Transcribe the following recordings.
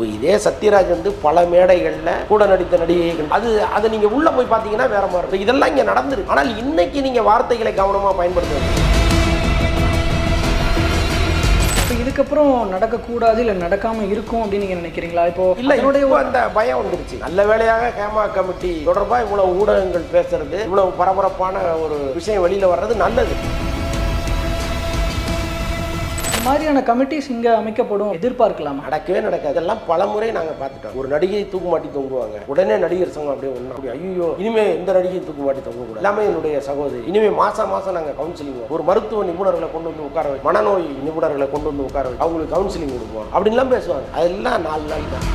இப்போ இதே சத்யராஜ் வந்து பல மேடைகளில் கூட நடித்த நடிகைகள் அதை நீங்கள் உள்ளே போய் பார்த்தீங்கன்னா வேற மாதிரி இருக்கும். இதெல்லாம் இங்கே நடந்துருக்கு. ஆனால் இன்னைக்கு நீங்கள் வார்த்தைகளை கவனமாக பயன்படுத்துவீங்க. இதுக்கப்புறம் நடக்கக்கூடாது இல்லை நடக்காம இருக்கும் அப்படின்னு நீங்க நினைக்கிறீங்களா? இப்போ இல்லை, என்னுடைய அந்த பயம் வந்துருச்சு. நல்ல வேளையாக ஹேமா கமிட்டி தொடர்பாக இவ்வளவு ஊடகங்கள் பேசுறது, இவ்வளவு பரபரப்பான ஒரு விஷயம் வெளியில வர்றது நல்லது. இந்த மாதிரியான கமிட்டிஸ் இங்க அமைக்கப்படும் எதிர்பார்க்கலாமா? நடக்கவே நடக்காது. இதெல்லாம் பல முறை நாங்கள் பார்த்துட்டோம். ஒரு நடிகை தூக்கு மாட்டி தொங்குவாங்க, உடனே நடிகர் சங்கம் அப்படியே ஒன்று அப்படி ஐயோ இனிமே எந்த நடிகை தூக்கு மாட்டி தொங்கக்கூடாது, எல்லாமே என்னுடைய சகோதரி. இனிமே மாசம் நாங்கள் கவுன்சிலிங், ஒரு மருத்துவ நிபுணர்களை கொண்டு வந்து உட்கார வை, மனநோய் நிபுணர்களை கொண்டு வந்து உட்கார வை, அவங்களுக்கு கவுன்சிலிங் கொடுப்போம் அப்படின்லாம் பேசுவாங்க. அதெல்லாம் 4 நாள் தான்.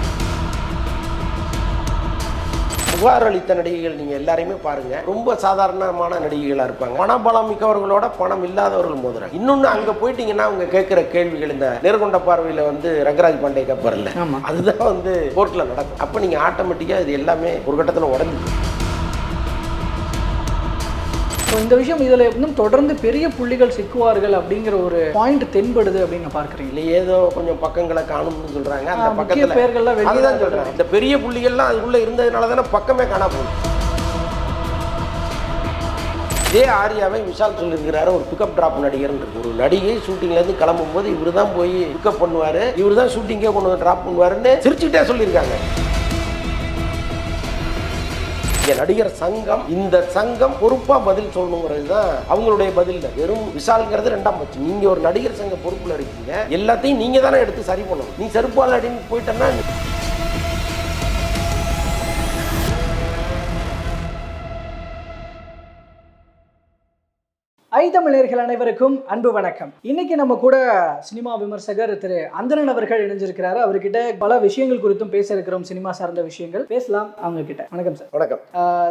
புகார் அளித்த நடிகைகள் நீங்கள் எல்லாரையுமே பாருங்க, ரொம்ப சாதாரணமான நடிகைகளாக இருப்பாங்க. பணபலம் மிக்கவர்களோட பணம் இல்லாதவர்கள் மோதுறாங்க. இன்னொன்று அங்கே போயிட்டீங்கன்னா அவங்க கேட்குற கேள்விகள் இந்த நேர்கொண்ட பார்வையில் வந்து ரங்கராஜ் பாண்டே கேட்பார்ல, அதுதான் வந்து கோர்ட்டில் நடக்கும். அப்போ நீங்கள் ஆட்டோமேட்டிக்காக இது எல்லாமே ஒரு கட்டத்தில் உடஞ்சிடும். இந்த விஷயம் இதில் இன்னும் தொடர்ந்து பெரிய புள்ளிகள் சிக்குவார்கள் அப்படிங்கிற ஒரு பாயிண்ட் தென்படுது அப்படின்னு பார்க்குறீங்க. இல்லை, ஏதோ கொஞ்சம் பக்கங்களை காணும்னு சொல்கிறாங்க. அந்த பக்கத்தில் பேர்கள்லாம் வெளியே தான் சொல்கிறாங்க. இந்த பெரிய புள்ளிகள்லாம் அதுக்குள்ளே இருந்ததுனால தானே பக்கமே காணா போகுது. இதே ஆரியாவை விஷால் சொல்லியிருக்கிறாரு, ஒரு பிக்கப் ட்ராப் நடிகர். ஒரு நடிகை ஷூட்டிங்லேருந்து கிளம்பும் போது இவர் தான் போய் பிக்கப் பண்ணுவார், இவர் தான் ஷூட்டிங்கே கொண்டு வந்து ட்ராப் பண்ணுவாருன்னு சிரிச்சுக்கிட்டே சொல்லியிருக்காங்க. நடிகர் சங்கம், இந்த சங்கம் பொறுப்பா பதில் சொல்லணுங்கிறது தான் அவங்களுடைய பதில். வெறும் விஷால்ங்கிறது 2ஆம் பட்சம். நீங்க ஒரு நடிகர் சங்க பொறுப்புல இருக்கீங்க, எல்லாத்தையும் நீங்க தானே எடுத்து சரி பண்ணணும். நீ செருப்பால் அப்படின்னு போயிட்டேன்னா தமிழர்கள் அனைவருக்கும் அன்பு வணக்கம். இன்னைக்கு நம்ம கூட சினிமா விமர்சகர் திரு அந்தரன் அவர்கள் இணைஞ்சிருக்கிறாரு. அவர்கிட்ட பல விஷயங்கள் குறித்தும் பேச இருக்கிறோம், சினிமா சார்ந்த விஷயங்கள் பேசலாம் அவங்க கிட்ட. வணக்கம் சார். வணக்கம்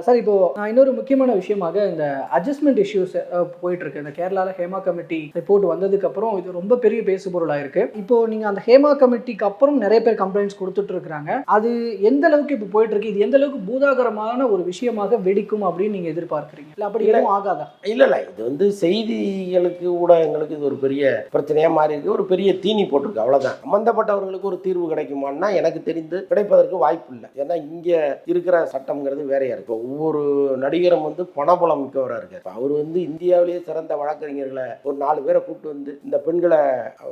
சார். இப்போ இன்னொரு முக்கியமான விஷயமாக இந்த அட்ஜஸ்ட்மெண்ட் இஷ்யூஸ் போயிட்டு இருக்கு. இந்த கேரளால ஹேமா கமிட்டி ரிப்போர்ட் வந்ததுக்கு அப்புறம் இது ரொம்ப பெரிய பேசுபொருளா இருக்கு. இப்போ நீங்க அந்த ஹேமா கமிட்டிக்கு அப்புறம் நிறைய பேர் கம்ப்ளைண்ட்ஸ் கொடுத்துட்டு இருக்காங்க. அது எந்த அளவுக்கு இப்போ போயிட்டு இருக்கு, இது எந்த அளவுக்கு பூதாகரமான ஒரு விஷயமாக வெடிக்கும் அப்படின்னு நீங்க எதிர்பார்க்கிறீங்க? இல்ல அப்படி எதுவும் ஆகாதா? இல்ல, இது வந்து செய்திகளுக்கு ஊடகங்களுக்கு இது ஒரு பெரிய பிரச்சனையா மாறி இருக்கு, ஒரு பெரிய தீனி போட்டிருக்கு, அவ்வளவுதான். சம்பந்தப்பட்டவர்களுக்கு ஒரு தீர்வு கிடைக்குமான்னா எனக்கு தெரிந்து கிடைப்பதற்கு வாய்ப்பு இல்லை. ஏன்னா இங்க இருக்கிற சட்டம்ங்கிறது வேறையா இருக்கு. ஒவ்வொரு நடிகரும் வந்து பணபலம் மிக்கவராக இருக்காரு. அவர் வந்து இந்தியாவிலேயே சிறந்த வழக்கறிஞர்களை ஒரு 4 பேரை கூப்பிட்டு வந்து இந்த பெண்களை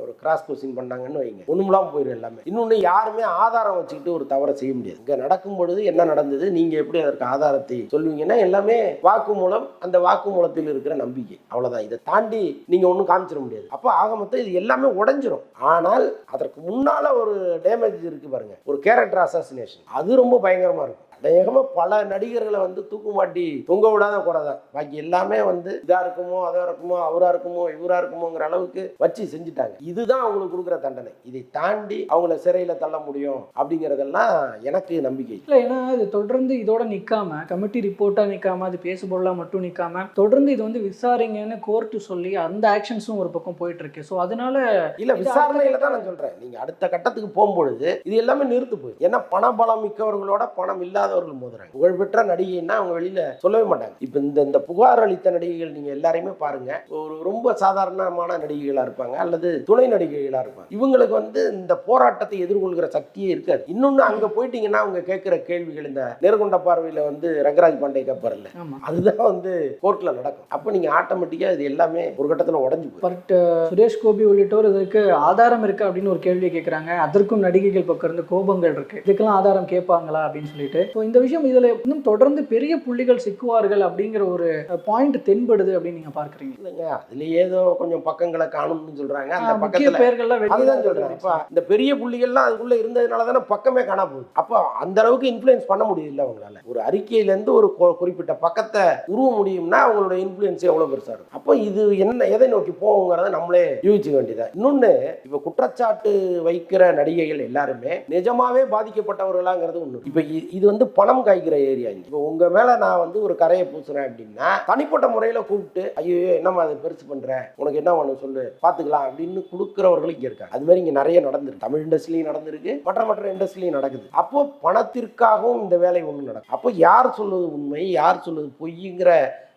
ஒரு கிராஸ் கொஸ்டின் பண்ணாங்கன்னு வைங்க, ஒண்ணுமெல்லாம் போயிடும் எல்லாமே. இன்னொன்னு யாருமே ஆதாரம் வச்சுக்கிட்டு ஒரு தவறை செய்ய முடியாது. இங்க நடக்கும் பொழுது என்ன நடந்தது, நீங்க எப்படி அதற்கு ஆதாரத்தை சொல்லுவீங்கன்னா எல்லாமே வாக்குமூலம், அந்த வாக்குமூலத்தில் இருக்கிற நம்பிக்கை, அவ்வளவுதான். இதை தாண்டி நீங்க ஒன்றும் காமிச்சிட முடியாது. அப்போ ஆக மொத்தம் இது எல்லாமே உடைஞ்சிரும். ஆனால் அதற்கு முன்னால ஒரு டேமேஜ் இருக்கு பாருங்க, ஒரு கேரக்டர் அசாசினேஷன், அது ரொம்ப பயங்கரமா இருக்கும். அநேகமாக பல நடிகர்களை வந்து தூக்கு மாட்டி தொங்க விடாத குறைதான். பாக்கி எல்லாமே வந்து இதா இருக்குமோ, அதா இருக்குமோ, அவரா இருக்குமோ, இவரா இருக்குமோங்கிற அளவுக்கு வச்சு செஞ்சுட்டாங்க. இதுதான் அவங்களுக்கு கொடுக்குற தண்டனை. இதை தாண்டி அவங்கள சிறையில் தள்ள முடியும் அப்படிங்கிறதெல்லாம் எனக்கு நம்பிக்கை இல்லை. ஏன்னா இது தொடர்ந்து இதோட நிற்காம, கமிட்டி ரிப்போர்ட்டாக நிற்காம, அது பேசுபொருளாக மட்டும் நிற்காம, தொடர்ந்து இது வந்து விசாரிங்கன்னு கோர்ட்டு சொல்லி அந்த ஆக்ஷன்ஸும் ஒரு பக்கம் போயிட்டு இருக்கு. ஸோ அதனால இல்லை, விசாரணையில தான் நான் சொல்றேன். நீங்க அடுத்த கட்டத்துக்கு போகும்பொழுது இது எல்லாமே நிறுத்து போய், ஏன்னா பணபலம் மிக்கவர்களோட பணம் இல்லாத மோதுறாங்க. புகழ்பெற்ற நடிகைன்னா அவங்க வெளியில சொல்லவே மாட்டாங்க. இப்ப இந்த புகார் அளித்த நடிகைகள் நீங்க எல்லாரையுமே பாருங்க, ஒரு ரொம்ப சாதாரணமான நடிகைகளா இருப்பாங்க அல்லது துணை நடிகைகளா இருப்பாங்க. இவங்களுக்கு வந்து இந்த போராட்டத்தை எதிர்கொள்கிற சக்தியே இருக்காது. இன்னொன்னு அங்க போயிட்டீங்கன்னா அவங்க கேட்கிற கேள்விகள் இந்த நேர்கொண்ட பார்வையில வந்து ரங்கராஜ் பாண்டே கேட்பார்ல, அதுதான் வந்து கோர்ட்ல நடக்கும். அப்ப நீங்க ஆட்டோமேட்டிக்கா இது எல்லாமே ஒரு கட்டத்துல உடஞ்சு போகும். பட் சுரேஷ் கோபி உள்ளிட்டோர் இதற்கு ஆதாரம் இருக்கு அப்படின்னு ஒரு கேள்வி கேட்கறாங்க. அதற்கும் நடிகைகள் பக்கம் இருந்து கோபங்கள் இருக்கு. இதுக்கெல்லாம் ஆதாரம் கேட்பாங்களா அப்படின்னு சொல்லிட்டு இந்த விஷயம் இதுல இன்னும் தொடர்ந்து பெரிய புள்ளிகள் சிக்குவார்கள் அப்படிங்கிற ஒரு பாயிண்ட் தென்படுது அப்படின்னு நீங்க பார்க்கறீங்க? இல்லைங்க, அதுல ஏதோ கொஞ்சம் பக்கங்களை காணும்னு சொல்றாங்க. அந்த பக்கத்துல பேர்கள்லாம் அதுதான் சொல்றேன். இப்ப இந்த பெரிய புள்ளிகள்லாம் அதுக்குள்ள இருந்ததுனால தானே பக்கமே காணா போகுது. அப்ப அந்த அளவுக்கு இன்ஃபுளுன்ஸ் பண்ண முடியல அவங்களால. ஒரு அறிக்கையில இருந்து ஒரு குறிப்பிட்ட பக்கத்தை உருவ முடியும்னா அவங்களோட இன்ஃபுளுன்ஸ் எவ்வளவு பெருசா இருக்கும். அப்போ இது என்ன, எதை நோக்கி போகுங்கிறத நம்மளே யூகிச்சுக்க வேண்டியதா. இன்னொன்னு, இப்ப குற்றச்சாட்டு வைக்கிற நடிகைகள் எல்லாருமே நிஜமாவே பாதிக்கப்பட்டவர்களாங்கிறது ஒண்ணு. இப்ப இது வந்து பணம் காய்க்கிற ஏரியா. இப்போ உங்க மேல நான் வந்து ஒரு கரையை பூசுறேன் அப்படின்னா தனிப்பட்ட முறையில கூப்பிட்டு ஐயோ என்னமா அதை பெருசு பண்ற, உனக்கு என்ன வேணும் சொல்லு பாத்துக்கலாம் அப்படின்னு கொடுக்கிறவர்களும் இங்க இருக்காங்க. அது மாதிரி இங்க நிறைய நடந்திருக்கு. தமிழ் இண்டஸ்ட்ரியிலையும் நடந்திருக்கு, மற்ற இண்டஸ்ட்ரியிலையும் நடக்குது. அப்போ பணத்திற்காகவும் இந்த வேலை ஒண்ணு நடக்கும். அப்போ யார் சொல்வது உண்மை, யார் சொல்வது பொய்ங்கிற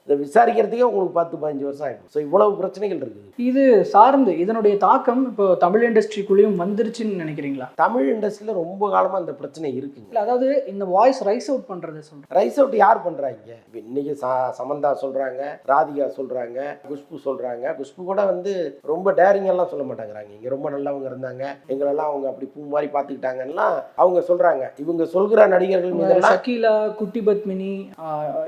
இதை விசாரிக்கிறதுக்கே உங்களுக்கு 10-15 வருஷம் ஆகிடும். ஸோ இவ்வளவு பிரச்சனைகள் இருக்குது. இது சார்ந்து இதனுடைய தாக்கம் இப்போ தமிழ் இண்டஸ்ட்ரிக்குள்ளேயும் வந்துருச்சுன்னு நினைக்கிறீங்களா? தமிழ் இண்டஸ்ட்ரியில் ரொம்ப காலமாக அந்த பிரச்சனை இருக்குங்க. இல்லை, அதாவது இந்த வாய்ஸ் ரைஸ் அவுட் பண்ணுறது சொல்கிறேன். ரைஸ் அவுட் யார் பண்ணுறாங்க? இன்னைக்கு சமந்தா சொல்கிறாங்க, ராதிகா சொல்கிறாங்க, குஷ்பு சொல்கிறாங்க. குஷ்பு கூட வந்து ரொம்ப டேரிங்கெல்லாம் சொல்ல மாட்டேங்கிறாங்க. இங்கே ரொம்ப நல்லவங்க இருந்தாங்க, எங்களெல்லாம் அவங்க அப்படி பூ மாதிரி பார்த்துக்கிட்டாங்கன்னா அவங்க சொல்கிறாங்க. இவங்க சொல்கிற நடிகர்கள் மீதெல்லாம் ஷக்கீலா, குட்டி பத்மினி,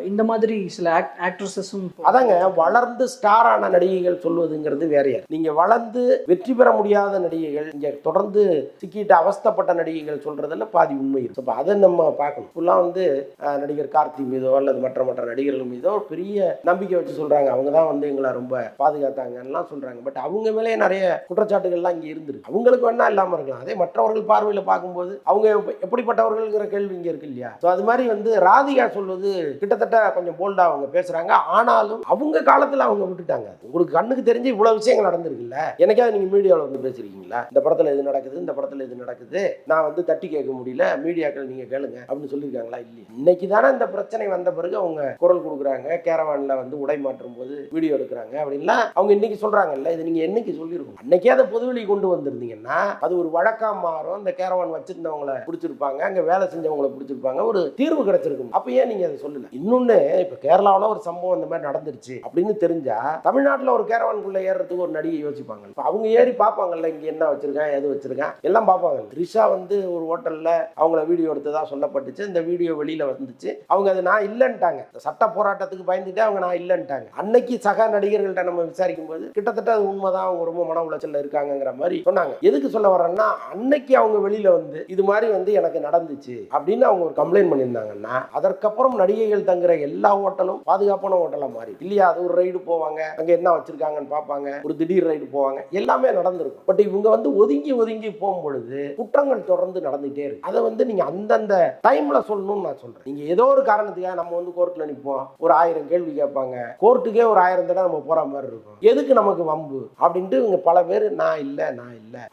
இந்த மாதிரி சில ஆக்ட்ரஸஸும் அதாங்க வளர்ந்து ஸ்டார் ஆன நடிகைகள் சொல்வதுங்கிறது வேற யார். நீங்கள் வளர்ந்து வெற்றி பெற முடியாத நடிகைகள், இங்கே தொடர்ந்து சிக்கிட்டு அவஸ்தப்பட்ட நடிகைகள் சொல்றதுல பாதி உண்மை இருக்கு. அப்போ அதை நம்ம பார்க்கணும். இப்பெல்லாம் வந்து நடிகர் கார்த்தி மீதோ அல்லது மற்ற நடிகர்கள் மீதோ பெரிய நம்பிக்கை வச்சு சொல்றாங்க, அவங்க தான் வந்து எங்களை ரொம்ப பாதுகாத்தாங்கலாம் சொல்றாங்க. பட் அவங்க மேலே நிறைய குற்றச்சாட்டுகள்லாம் இங்கே இருந்திருக்கு. அவங்களுக்கு வேணா இல்லாமல் இருக்கலாம். அதே மற்றவர்கள் பார்வையில் பார்க்கும்போது அவங்க எப்படிப்பட்டவர்கள்ங்கிற கேள்வி இங்கே இருக்கு இல்லையா? ஸோ அது மாதிரி வந்து ராதிகா சொல்வது கிட்டத்தட்ட கொஞ்சம் போல்டா அவங்க பேசுறாங்க. ஆனாலும் அவங்க காலத்தில் அவங்க விட்டுட்டாங்க. உங்களுக்கு கண்ணுக்கு தெரிஞ்சு இவ்வளவு விஷயங்கள் நடந்திருக்குல்ல, எனக்காவது நீங்க மீடியாவில் வந்து பேசுறீங்களா? இந்த படத்துல இது நடக்குது, இந்த படத்துல இது நடக்குது, நான் வந்து தட்டி கேட்க முடியல, மீடியாக்கள் நீங்க கேளுங்க அப்படின்னு சொல்லியிருக்காங்களா? இல்லையா? இன்னைக்கு தானே இந்த பிரச்சனை வந்த பிறகு அவங்க குரல் கொடுக்குறாங்க, கேரவான்ல வந்து உடை மாற்றும் போது வீடியோ எடுக்கிறாங்க அப்படின்லாம் அவங்க இன்னைக்கு சொல்றாங்கல்ல. இது நீங்க என்னைக்கு சொல்லியிருக்கோம்? அன்னைக்கே அதை பொதுவெளி கொண்டு வந்திருந்தீங்கன்னா அது ஒரு வழக்கா மாறும். அந்த கேரவான் வச்சிருந்தவங்களை பிடிச்சிருப்பாங்க, அங்க வேலை செஞ்சவங்களை பிடிச்சிருப்பாங்க, ஒரு தீர்வு கிடைச்சிருக்கும். அப்ப ஏன் நீங்க அதை சொல்லல? இன்னொன்னு, இப்ப கேரளாவில் ஒரு சம்பவம் இந்த மாதிரி நடந்துருச்சு அப்படின்னு தெரிஞ்சா தமிழ்நாட்டில் ஒரு கேரவானுக்குள்ள ஏறதுக்கு ஒரு நடிகை யோசிப்பாங்க. அவங்க ஏறி பார்ப்பாங்கல்ல, இங்க என்ன வச்சிருக்கான், எது வச்சிருக்கான் எல்லாம் பார்ப்பாங்க. ரிஷா வந்து ஒரு ஹோட்டல்ல அவங்கள வீடியோ எடுத்ததா சொல்லப்பட்டுச்சு. இந்த வீடியோ வெளியில வந்துச்சு. அவங்க அது நான் இல்லைன்ட்டாங்க. சட்ட போராட்டத்துக்கு பயந்துட்டு அவங்க நான் இல்லைன்ட்டாங்க. அன்னைக்கு சக நடிகர்கள்ட்ட நம்ம விசாரிக்கும் போது கிட்டத்தட்ட அது உண்மைதான், அவங்க ரொம்ப மன உளைச்சல்ல இருக்காங்கிற மாதிரி சொன்னாங்க. எதுக்கு சொல்ல வர்றேன்னா, அன்னைக்கு அவங்க வெளியில வந்து இது மாதிரி வந்து எனக்கு நடந்துச்சு அப்படின்னு அவங்க ஒரு கம்ப்ளைண்ட் பண்ணியிருந்தாங்கன்னா, அதற்கப்புறம் நடிகைகள் தங்குற எல்லா ஹோட்டலும் பாதுகாப்பான ஹோட்டலா மாறி இல்லையா? அது ஒரு ரைடு போவாங்க, அங்க என்ன வச்சிருக்காங்கன்னு பார்ப்பாங்க, ஒரு திடீர் ரைடு போவாங்க, எல்லாமே நடந்திருக்கும். பட் இவங்க வந்து ஒதுங்கி ஒதுங்கி போகும்பொழுது குற்றங்கள் தொடர்ந்து நடந்துகிட்டே இருக்கு. அதை வந்து நீங்க அந்தந்த டைம்ல சொல்லணும்னு நான் சொல்றேன். நீங்க ஏதோ ஒரு காரணத்துக்காக நம்ம வந்து கோர்ட்ல நிற்போம், ஒரு 1000 கேள்வி கேட்பாங்க, கோர்ட்டுக்கே ஒரு 1000 தடவை நம்ம போற மாதிரி இருக்கும். எதுக்கு நமக்கு வம்பு அப்படின்ட்டு இவங்க பல பேர் நான் இல்லை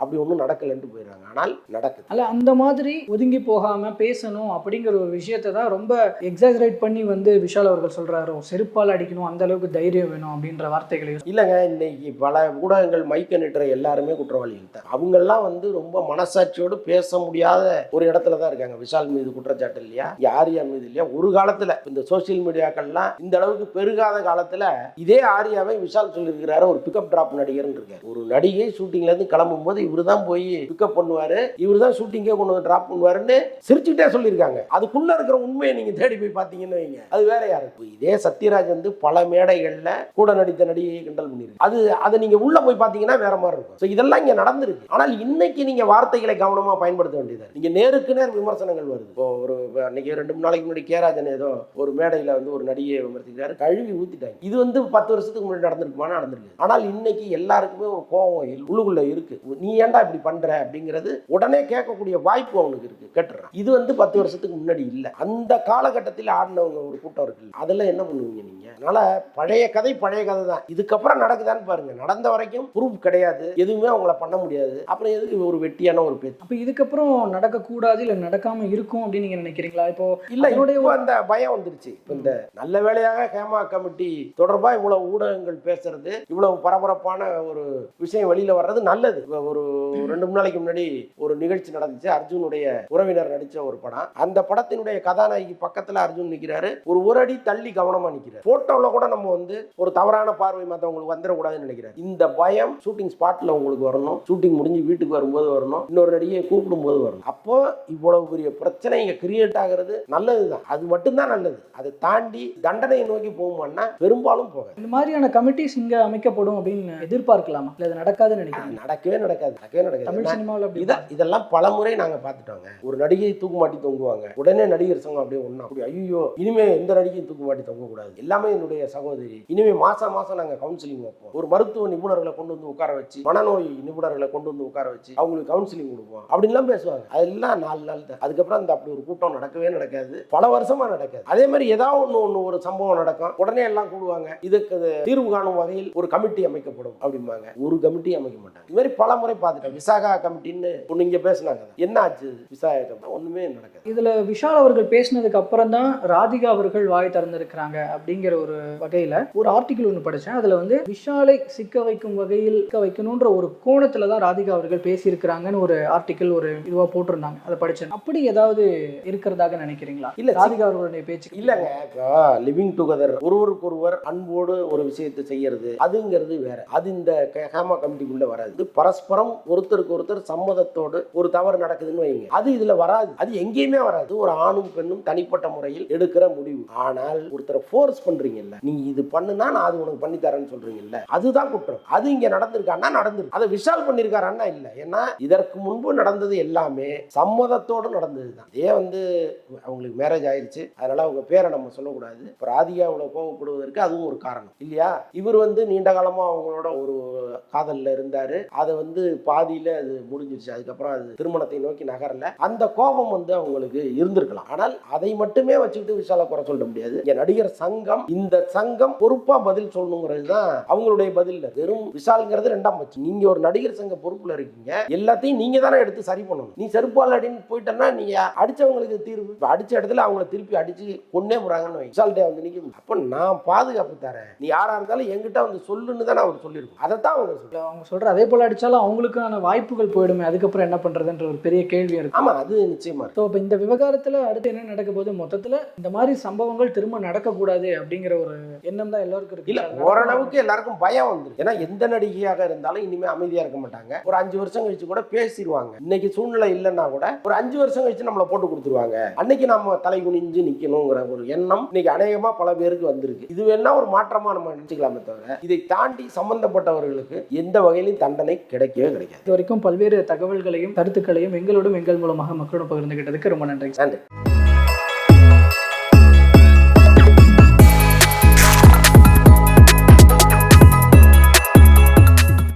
அப்படி ஒன்றும் நடக்கலன்ட்டு போயிடுறாங்க. ஆனால் நடக்குது. அல்ல, அந்த மாதிரி ஒதுங்கி போகாம பேசணும் அப்படிங்கிற ஒரு விஷயத்தை தான் ரொம்ப எக்ஸாஜரேட் பண்ணி வந்து விஷால் அவர்கள் சொல்றாரு. செருப்பால் அடிக்கணும், அந்த அளவுக்கு தைரியம் வேணும் அப்படின்ற வார்த்தைகளை இல்லைங்க. இன்னைக்கு பல ஊடகங்கள் மைக்க நிட்டுற எல்லாருமே குற்றவாளிகள் தான். அவங்கெல்லாம் வந்து ரொம்ப மனசாட்சியோடு பேச முடியாத ஒரு இடத்துல தான் இருக்காங்க. விஷால் மீது குற்றச்சாட்டு இல்லையா, ஆர்யா மீது இல்லையா? ஒரு காலத்துல இந்த சோசியல் மீடியாக்கள்லாம் இந்த அளவுக்கு பெருகாத காலத்துல இதே ஆர்யாவை விஷால் சொல்லியிருக்கிறாரு, ஒரு பிக்கப் டிராப் நடிகர் இருக்காரு. ஒரு நடிகை ஷூட்டிங்ல இருந்து கிளம்பும் போது இவரு தான் போய் பிக்கப் பண்ணுவாரு, இவரு தான் ஷூட்டிங்கே கொண்டு வந்து டிராப் பண்ணுவாருன்னு சிரிச்சுட்டே சொல்லியிருக்காங்க. அதுக்குள்ள இருக்கிற உண்மையை நீங்க தேடி போய் பார்த்தீங்கன்னு வைங்க, அது வேற யாருக்கு. இதே சத்யராஜ் வந்து பல மேடைகள்ல கூட நடித்த நடிகையை கிண்டல் பண்ணிருக்கு. அதை நீங்க உள்ள போய் பார்த்தீங்கன்னா வேற மாதிரி இருக்கும். இதெல்லாம் இங்க நடந்திருக்கு. ஆனால் இன்னைக்கு நீங்க வார்த்தைகளை கவனமா பயன்படுத்த வேண்டியது. நீங்க நேருக்கு நேர் விமர்சனங்கள் வருது. ஒரு அன்னைக்கு 2 நாளைக்கு முன்னாடி கேராஜன் ஏதோ ஒரு மேடையில வந்து ஒரு நடிகையை விமர்சிக்கிறாரு, கழுவி ஊத்திட்டாங்க. இது வந்து 10 வருஷத்துக்கு முன்னாடி நடந்திருக்குமானா நடந்திருக்கு. ஆனால் இன்னைக்கு எல்லாருக்குமே ஒரு கோபம் உள்ளுக்குள்ள இருக்கு. நீ ஏன்டா இப்படி பண்ற அப்படிங்கிறது உடனே கேட்கக்கூடிய வாய்ப்பு அவனுக்கு இருக்கு, கேட்டுறான். இது வந்து 10 வருஷத்துக்கு முன்னாடி இல்ல. அந்த காலகட்டத்தில் ஆடினவங்க ஒரு கூட்டம் இருக்கு. அதெல்லாம் என்ன பண்ணுவீங்க நீங்க? அதனால பழைய கதை தான். இதுக்கப்புறம் நடக்குதான்னு பாருங்க. நடந்த வரைக்கும் ப்ரூஃப் கிடையாது, எதுவுமே அவங்கள பண்ண முடியாது. அப்புறம் எதுக்கு ஒரு வெட்டியான ஒரு பேச்சு? அப்ப இதுக்கப்புறம் நடக்கக்கூடாது இல்ல நடக்காம இருக்கும் அப்படின்னு நீங்க நினைக்கிறீங்களா? இப்போ இல்ல, என்னுடைய அந்த பயம் வந்துருச்சு. இந்த நல்ல வேளையாக ஹேமா கமிட்டி தொடர்பா இவ்வளவு ஊடகங்கள் பேசுறது, இவ்வளவு பரபரப்பான ஒரு விஷயம் வெளியில வர்றது நல்லது. ஒரு 2 நாளைக்கு முன்னாடி ஒரு நிகழ்ச்சி நடந்துச்சு. அர்ஜுனுடைய உறவினர் நடிச்ச ஒரு படம். அந்த படத்தினுடைய கதாநாயகி பக்கத்துல அர்ஜுன் நிக்கிறாரு, ஒரு அடி தள்ளி கவனமா நிக்கிறார். போட்டோல கூட நம்ம வந்து ஒரு தவறான பார்வை மற்றவங்களுக்கு வந்துடக்கூடாதுன்னு நினைக்கிறார். இந்த பயம் ஷூட்டிங் ஸ்பாட்ல உங்களுக்கு வரணும், ஷூட்டிங் முடிஞ்சு வீட்டுக்கு வரும்போது வரணும், இன்னொரு நடிகையை கூப்பிடும் போது வரணும். அப்போ இவ்வளவு பெரிய பிரச்சனை இங்க கிரியேட் ஆகிறது நல்லதுதான். அது மட்டும்தான் நல்லது. அதை தாண்டி தண்டனையை நோக்கி போகுமான்னா பெரும்பாலும் போக. இந்த மாதிரியான கமிட்டிஸ் இங்க அமைக்கப்படும் அப்படின்னு எதிர்பார்க்கலாமா? இல்ல அது நடக்காதுன்னு நினைக்கிறேன். நடக்கவே நடக்காது. தமிழ் சினிமாவில் இதெல்லாம் பல முறை நாங்க பார்த்துட்டோங்க. ஒரு நடிகை தூக்கு மாட்டி தொங்குவாங்க, உடனே நடிகர் சங்கம் அப்படியே ஒண்ணா ஐயோ இனிமே எந்த நடிகையும் தூக்கு மாட்டி தொங்க கூடாது, எல்லாமே என்னுடைய சகோதரி, இனிமே மாசம் நாங்க கவுன்சிலிங் வைப்போம். ஒரு மருத்துவ நிபுணர்களை கொண்டு வந்து உட்கார வச்சு, மனநோய் நிபுணர்களை கொண்டு வந்து உட்கார வச்சு அவங்களுக்கு கவுன்சிலிங் கொடுப்போம் அப்படின்லாம் பேசுவாங்க. அதெல்லாம் 4 நாள் தான். அதுக்கப்புறம் அந்த அப்படி ஒரு கூட்டம் நடக்கவே நடக்காது, பல வருஷமா நடக்காது. அதே மாதிரி ஏதாவது ஒண்ணு ஒரு சம்பவம் நடக்கும், உடனே எல்லாம் கூடுவாங்க, இதுக்கு தீர்வு காணும் வகையில் ஒரு கமிட்டி அமைக்கப்படும் அப்படிம்பாங்க. ஒரு கமிட்டி அமைக்க மாட்டாங்க. இது மாதிரி பல முறை பார்த்துட்டேன். விசாகா கமிட்டின்னு ஒண்ணு இங்க பேசினாங்க, என்ன ஆச்சு விசாகா கமிட்டி? ஒண்ணுமே நடக்காது. இதுல விஷால் அவர்கள் பேசினதுக்கு அப்புறம் தான் ராதிகா அவர்கள் வாய் திறந்திருக்கிறாங்க அப்படிங்கிற ஒரு வகையில ஒரு ஆர்டிகிள் ஒன்று படித்தேன். அதில் வந்து விஷாலை சிக்க வைக்கும் வகையில் சிக்க வைக்கணுன்ற ஒரு கோணத்துல தான் ராதிகா அவர்கள் பேசியிருக்கிறாங்கன்னு ஒரு ஆர்டிகிள் ஒரு இதுவா போட்டிருந்தாங்க. அதை படிச்சேன். அப்படி ஏதாவது இருக்கிறதாக நினைக்கிறீங்களா? இல்ல, ராதிகா அவர்களுடைய பேச்சு இல்லங்க. இப்போ லிவிங் டுகெதர், ஒருவருக்கொருவர் அன்போடு ஒரு விஷயத்தை செய்யறது அதுங்கிறது வேற. அது இந்த ஹேமா கமிட்டிக்குள்ள வராது. இது பரஸ்பரம் ஒருத்தருக்கு ஒருத்தர் சம்மதத்தோடு ஒரு தவறு நடக்குதுன்னு வைங்க, அது இதுல வராது. அது எங்கேயுமே வராது. ஒரு ஆணும் பெண்ணும் தனிப்பட்ட முறையில் எடுக்கிற முடிவு. ஆனால் ஒருத்தரை ஃபோர்ஸ் பண்றீங்கல்ல, நீ இது பண்ணுனா நான் அது உனக்கு பண்ணி தரேன்னு சொல்றீங்கல்ல, அதுதான் குற்றம். அது இங்க நடந்திருக்கான்னா நடந்திருக்கு. அதை விஷால் பண்ணிருக்காரான்னா இல்ல. ஏன்னா இதற்கு முன்பு நடந்தது எல்லாமே சம்மதத்தோடு நடந்ததுதான். இதே வந்து அவங்களுக்கு மேரேஜ் ஆயிருச்சு, அதனால அவங்க பேரை நம்ம சொல்லக்கூடாது. இப்போ ராதிகா அவ்வளோ கோவப்படுவதற்கு அதுவும் ஒரு காரணம் இல்லையா? இவர் வந்து நீண்ட காலமா அவங்களோட ஒரு காதல்ல இருந்தாரு. அதை வந்து பாதியில அது முடிஞ்சிருச்சு. அதுக்கப்புறம் அது திருமணத்தை நோக்கி நகரல. அந்த கோபம் வந்து அவங்களுக்கு இருந்திருக்கலாம். ஆனால் அதை மட்டுமே வச்சுக்கிட்டு விஷால குறை சொல்ல முடியாது. இங்க நடிகர் சங்கம், இந்த சங்கம் பொறுப்பா பதில் சொல்லணுங்கிறது தான் அவங்களுடைய பதில். வெறும் விஷால்ங்கிறது ரெண்டாம் பட்சம். நீங்க ஒரு நடிகர் சங்க பொறுப்புல இருக்கீங்க, எல்லாத்தையும் நீங்க தானே எடுத்து சரி பண்ணணும். நீ செருப்பால் அடின்னு போயிட்டேன்னா நீங்க அடிச்சவங்களுக்கு தீர்வு. அடிச்ச இடத்துல அவங்களை திருப்பி அடிச்சு கொன்னே போறாங்கன்னு விஷால்டே வந்து நிற்கும். அப்ப நான் பாதுகாப்பு தரேன், நீ யாரா இருந்தாலும் என்கிட்ட வந்து சொல்லுன்னு தானே அவர் சொல்லியிருக்கோம். அதைத்தான் அவங்க சொல்ல. அவங்க சொல்ற அதே போல அடிச்சாலும் அவங்களுக்கான வாய்ப்புகள் போயிடுமே, அதுக்கப்புறம் என்ன பண்றதுன்ற ஒரு பெரிய கேள்வி இருக்கு. ஆமா, அது நிச்சயமா. ஸோ இப்போ இந்த விவகாரத்துல அடுத்து என்ன நடக்க போது, மொத்தத்துல இந்த மாதிரி சம்பவங்கள் திரும்ப நடக்கக்கூடாது அப்படிங்கிற ஒரு எண்ணம் தான் எல்லாருக்கும் இருக்கு. இல்ல, ஓரளவுக்கு எல்லாருக்கும் பயம் வந்துருக்கு. ஏன்னா எந்த நடிகையாக இருந்தாலும் இனிமே அமைதியா இருக்க மாட்டாங்க. ஒரு 5 வருஷம் கழிச்சு கூட பேசிடுவாங்க. இன்னைக்கு சூழ்நிலை இல்லைன்னா கூட ஒரு 5 வருஷம் கழிச்சு நம்மளை போட்டு கொடுத்துருவாங்க. அன்னைக்கு நம்ம தலை குனிஞ்சு நிக்கணுங்கிற ஒரு எண்ணம் இன்னைக்கு அநேகமா பல பேருக்கு வந்திருக்கு. இது வேணா ஒரு மாற்றமா நம்ம நினைச்சுக்கலாமே தவிர இதை தாண்டி சம்பந்தப்பட்டவர்களுக்கு எந்த வகையிலும் தண்டனை கிடைக்கவே கிடைக்காது. இது வரைக்கும் பல்வேறு தகவல்களையும் கருத்துக்களையும் எங்களோடும் எங்கள் மூலமாக மக்களோட பகிர்ந்துகிட்டதுக்கு ரொம்ப நன்றி. நன்றி.